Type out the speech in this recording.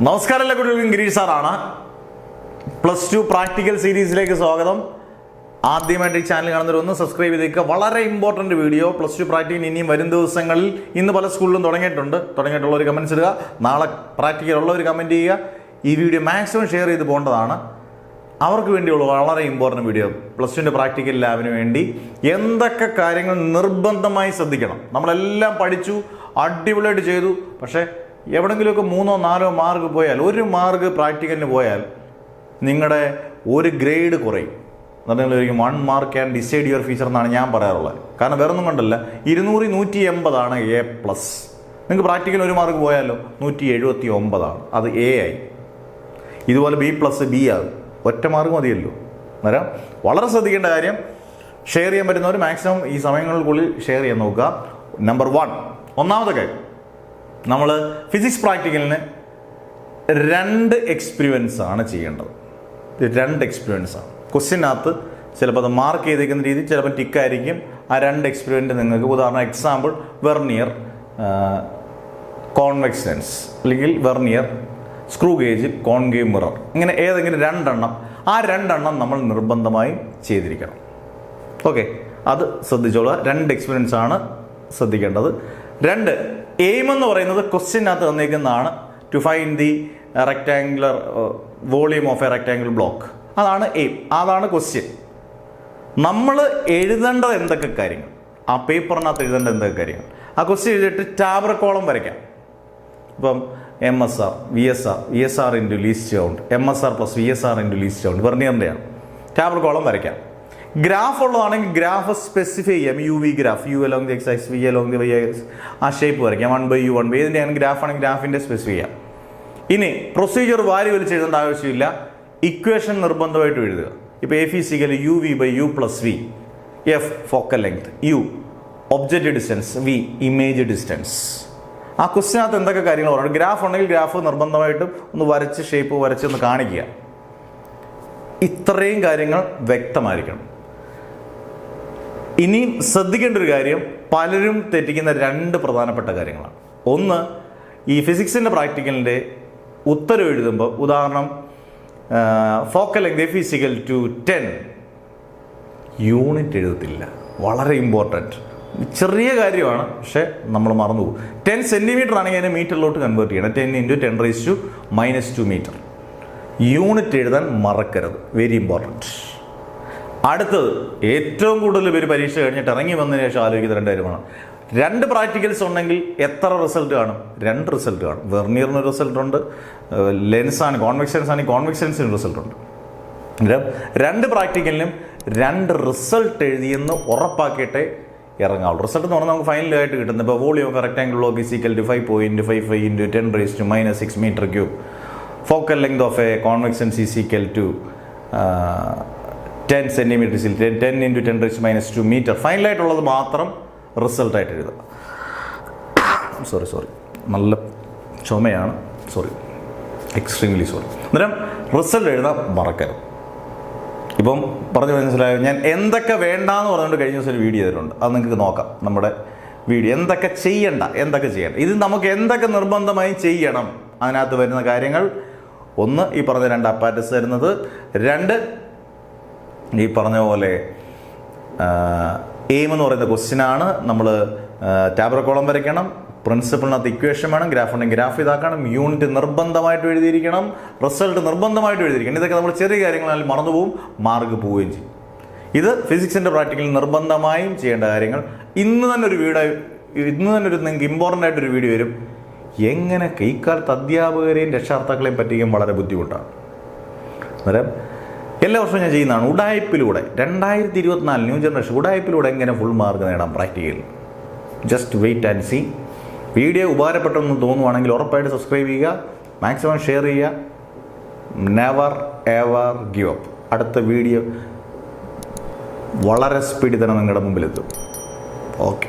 നമസ്കാരം, എല്ലാ കുട്ടികൾക്കും ഗിരീഷ് സാറാണ്. +2 പ്രാക്ടിക്കൽ സീരീസിലേക്ക് സ്വാഗതം. ആദ്യമായിട്ട് ഈ ചാനൽ കാണുന്നവരൊന്ന് സബ്സ്ക്രൈബ് ചെയ്തേക്കുക. വളരെ ഇമ്പോർട്ടൻറ്റ് വീഡിയോ. +2 പ്രാക്ടിക്കൽ ഇനിയും വരും ദിവസങ്ങളിൽ ഇന്ന് പല സ്കൂളിലും തുടങ്ങിയിട്ടുള്ളവർ കമൻസ് ഇടുക. നാളെ പ്രാക്ടിക്കൽ ഉള്ളവർ കമൻറ്റ് ചെയ്യുക. ഈ വീഡിയോ മാക്സിമം ഷെയർ ചെയ്ത് പോകേണ്ടതാണ്. അവർക്ക് വേണ്ടിയുള്ള വളരെ ഇമ്പോർട്ടൻറ്റ് വീഡിയോ. +2 പ്രാക്ടിക്കൽ ലാബിന് വേണ്ടി എന്തൊക്കെ കാര്യങ്ങൾ നിർബന്ധമായി ശ്രദ്ധിക്കണം. നമ്മളെല്ലാം പഠിച്ചു, അടിപൊളിയായിട്ട് ചെയ്തു. പക്ഷേ എവിടെങ്കിലുമൊക്കെ 3-4 മാർക്ക് പോയാൽ, 1 മാർക്ക് പ്രാക്ടിക്കലിന് പോയാൽ നിങ്ങളുടെ ഒരു ഗ്രേഡ് കുറയും. എന്നിട്ട് 1 mark can decide your future എന്നാണ് ഞാൻ പറയാറുള്ളത്. കാരണം വേറൊന്നും കൊണ്ടല്ല, 200-180 A+. നിങ്ങൾക്ക് പ്രാക്ടിക്കൽ 1 മാർക്ക് പോയാലോ 179, അത് A ആയി. ഇതുപോലെ B+B ആകും. ഒറ്റ മാർക്ക് മതിയല്ലോ. അന്നേരം വളരെ ശ്രദ്ധിക്കേണ്ട കാര്യം, ഷെയർ ചെയ്യാൻ പറ്റുന്നവർ മാക്സിമം ഈ സമയങ്ങൾക്കുള്ളിൽ ഷെയർ ചെയ്യാൻ നോക്കുക. നമ്പർ 1, ഒന്നാമത്തെ കാര്യം, നമ്മൾ ഫിസിക്സ് പ്രാക്ടിക്കലിന് 2 എക്സ്പീരിയൻസ് ആണ് ചെയ്യേണ്ടത്. 2 എക്സ്പീരിയൻസ് ആണ്. ക്വസ്റ്റ്യനകത്ത് ചിലപ്പോൾ അത് മാർക്ക് ചെയ്തേക്കുന്ന രീതി ചിലപ്പോൾ ടിക്കായിരിക്കും. ആ 2 എക്സ്പീരിയൻറ്റ് നിങ്ങൾക്ക്, ഉദാഹരണം എക്സാമ്പിൾ വെർനിയർ കോൺവെക്സ് ലെൻസ്, അല്ലെങ്കിൽ vernier screw gauge concave mirror, ഇങ്ങനെ ഏതെങ്കിലും 2 എണ്ണം, ആ 2 എണ്ണം നമ്മൾ നിർബന്ധമായും ചെയ്തിരിക്കണം. ഓക്കെ, അത് ശ്രദ്ധിച്ചോളുക. 2 എക്സ്പീരിയൻസ് ആണ് ശ്രദ്ധിക്കേണ്ടത്. 2 എയിം എന്ന് പറയുന്നത് ക്വസ്റ്റ്യനകത്ത് തന്നേക്കുന്നതാണ്. To find the rectangular volume of a rectangular block. അതാണ് എയിം, അതാണ് ക്വസ്റ്റ്യൻ. നമ്മൾ എഴുതേണ്ടത് എന്തൊക്കെ കാര്യങ്ങൾ, ആ പേപ്പറിനകത്ത് എഴുതേണ്ട എന്തൊക്കെ കാര്യങ്ങൾ, ആ ക്വസ്റ്റ്യൻ എഴുതിയിട്ട് ടാബർ കോളം വരയ്ക്കാം. ഇപ്പം MSR, VSR into least count, MSR + VSR into least count വെർനിയറിൻ്റെയാണ്. ടാബർ കോളം വരയ്ക്കാം. ഗ്രാഫ് ഉള്ളതാണെങ്കിൽ ഗ്രാഫ് സ്പെസിഫൈ ചെയ്യാം. UV graph, U along the x-axis, V along the y-axis, ആ ഷേപ്പ് വരയ്ക്കാം. 1/U 1/, ഏതിൻ്റെയാണ് ഗ്രാഫ് ആണെങ്കിൽ ഗ്രാഫിൻ്റെ സ്പെസിഫൈ ചെയ്യാം. ഇനി പ്രൊസീജിയർ വാരി വലിച്ച് എഴുതേണ്ട ആവശ്യമില്ല. ഇക്വേഷൻ നിർബന്ധമായിട്ട് എഴുതുക. ഇപ്പോൾ F = UV/U + V. F focal length, U object distance, V image distance. ആ ക്വസ്റ്റ്യനകത്ത് എന്തൊക്കെ കാര്യങ്ങൾ പറയുന്നത്, ഗ്രാഫ് ഉണ്ടെങ്കിൽ ഗ്രാഫ് നിർബന്ധമായിട്ടും ഒന്ന് വരച്ച് ഷേപ്പ് വരച്ച് ഒന്ന് കാണിക്കുക. ഇത്രയും കാര്യങ്ങൾ വ്യക്തമായിരിക്കണം. ഇനി ശ്രദ്ധിക്കേണ്ട ഒരു കാര്യം, പലരും തെറ്റിക്കുന്ന 2 പ്രധാനപ്പെട്ട കാര്യങ്ങളാണ്. ഒന്ന്, ഈ ഫിസിക്സിൻ്റെ പ്രാക്ടിക്കലിൻ്റെ ഉത്തരം എഴുതുമ്പോൾ, ഉദാഹരണം ഫോക്കൽ ലെങ്ത് F = 10, യൂണിറ്റ് എഴുതത്തില്ല. വളരെ ഇമ്പോർട്ടൻറ്റ്, ചെറിയ കാര്യമാണ്, പക്ഷേ നമ്മൾ മറന്നുപോകും. 10 സെൻറ്റിമീറ്റർ ആണെങ്കിൽ അതിനെ മീറ്ററിലോട്ട് കൺവേർട്ട് ചെയ്യണം. 10 × 10⁻² മീറ്റർ. യൂണിറ്റ് എഴുതാൻ മറക്കരുത്, വെരി ഇമ്പോർട്ടൻറ്റ്. അടുത്തത്, ഏറ്റവും കൂടുതൽ പേര് പരീക്ഷ കഴിഞ്ഞിട്ട് ഇറങ്ങി വന്നതിന് ശേഷം ആലോചിക്കുന്ന 2 കാര്യമാണ്. 2 പ്രാക്ടിക്കൽസ് ഉണ്ടെങ്കിൽ എത്ര റിസൾട്ട് കാണും? 2 റിസൾട്ട് കാണും. വെർനിയറിന് റിസൾട്ട് ഉണ്ട്, ലെൻസാണ് കോൺവെക്സ് ലെൻസ് ആണെങ്കിൽ കോൺവെക്സ് ലെൻസിന് റിസൾട്ട് ഉണ്ട്. 2 പ്രാക്ടിക്കലിനും 2 റിസൾട്ട് എഴുതിയെന്ന് ഉറപ്പാക്കിയിട്ടേ ഇറങ്ങാവുള്ളൂ. റിസൾട്ട് എന്ന് പറഞ്ഞാൽ നമുക്ക് ഫൈനലായിട്ട് കിട്ടുന്നത്, ഇപ്പോൾ volume of rectangle block = 5.55 × 10⁻⁻6 m³. Focal length of a convex lens = 10 centimetre, 10 × 10⁻² metre. ഫൈനലായിട്ടുള്ളത് മാത്രം റിസൾട്ടായിട്ട് എഴുതുക. സോറി, നല്ല ചുമയാണ്, എക്സ്ട്രീംലി സോറി. അന്നേരം റിസൾട്ട് എഴുതാൻ മറക്കരുത്. ഇപ്പം പറഞ്ഞു മനസ്സിലായോ? ഞാൻ എന്തൊക്കെ വേണ്ടാന്ന് പറഞ്ഞുകൊണ്ട് കഴിഞ്ഞ ദിവസം ഒരു വീഡിയോ ചെയ്തിട്ടുണ്ട്, അത് നിങ്ങൾക്ക് നോക്കാം. നമ്മുടെ വീഡിയോ എന്തൊക്കെ ചെയ്യണ്ട. ഇത് നമുക്ക് എന്തൊക്കെ നിർബന്ധമായും ചെയ്യണം. അതിനകത്ത് വരുന്ന കാര്യങ്ങൾ, 1 ഈ പറഞ്ഞ 2 അപ്പാരറ്റസ് തരുന്നത്, 2 ഈ പറഞ്ഞ പോലെ എയിം എന്ന് പറയുന്ന ക്വസ്റ്റ്യനാണ്. നമ്മൾ ടാബർ കോളം വരയ്ക്കണം. പ്രിൻസിപ്പിളിനകത്ത് ഇക്വേഷൻ വേണം. ഗ്രാഫ് ഉണ്ടെങ്കിൽ ഗ്രാഫ് ഇതാക്കണം. യൂണിറ്റ് നിർബന്ധമായിട്ട് എഴുതിയിരിക്കണം. റിസൾട്ട് നിർബന്ധമായിട്ട് എഴുതിയിരിക്കണം. ഇതൊക്കെ നമ്മൾ ചെറിയ കാര്യങ്ങളാൽ മറന്നുപോകും, മാർക്ക് പോവുകയും ചെയ്യും. ഇത് ഫിസിക്സിൻ്റെ പ്രാക്ടിക്കലിൽ നിർബന്ധമായും ചെയ്യേണ്ട കാര്യങ്ങൾ. ഇന്ന് തന്നെ ഒരു നിങ്ങൾക്ക് ഇമ്പോർട്ടൻ്റ് ആയിട്ടൊരു വീഡിയോ വരും. എങ്ങനെ ഇക്കാലത്ത് അധ്യാപകരെയും രക്ഷാകർത്താക്കളെയും പറ്റിക്കാൻ വളരെ ബുദ്ധിമുട്ടാണ്. അന്നേരം എല്ലാ വർഷവും ഞാൻ ചെയ്യുന്നതാണ്. ഉഡായിപ്പിലൂടെ 2024 ന്യൂ ജനറേഷൻ ഉഡായിപ്പിലൂടെ എങ്ങനെ ഫുൾ മാർക്ക് നേടാം പ്രാക്ടിക്കലിൽ. Just wait and see. Video ഉപകാരപ്പെട്ടെന്ന് തോന്നുവാണെങ്കിൽ ഉറപ്പായിട്ട് സബ്സ്ക്രൈബ് ചെയ്യുക, മാക്സിമം ഷെയർ ചെയ്യുക. Never ever give up. അടുത്ത വീഡിയോ വളരെ സ്പീഡിൽ തന്നെ നിങ്ങളുടെ മുമ്പിലെത്തും. ഓക്കെ.